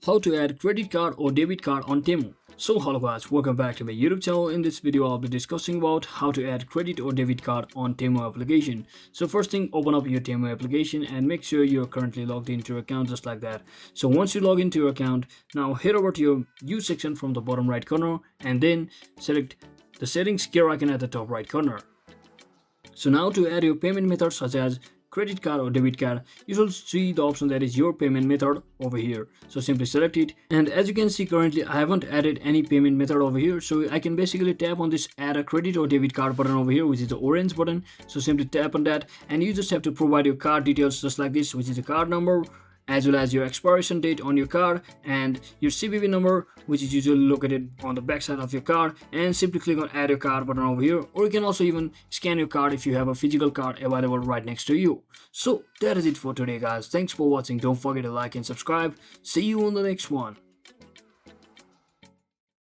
How to add credit card or debit card on Temu. So hello guys, welcome back to my YouTube channel. In this video I'll be discussing about how to add credit or debit card on Temu application. So first thing, open up your Temu application and make sure you're currently logged into your account just like that. So once you log into your account, now head over to your use section from the bottom right corner and then select the settings gear icon at the top right corner. So now to add your payment method such as credit card or debit card, you should see the option that is your payment method over here. So simply select it, and as you can see currently I haven't added any payment method over here, so I can basically tap on this add a credit or debit card button over here, which is the orange button. So simply tap on that and you just have to provide your card details just like this, which is the card number as well as your expiration date on your card and your CVV number, which is usually located on the back side of your card, and simply click on add your card button over here, or you can also even scan your card if you have a physical card available right next to you. So that is it for today guys. Thanks for watching. Don't forget to like and subscribe. See you on the next one.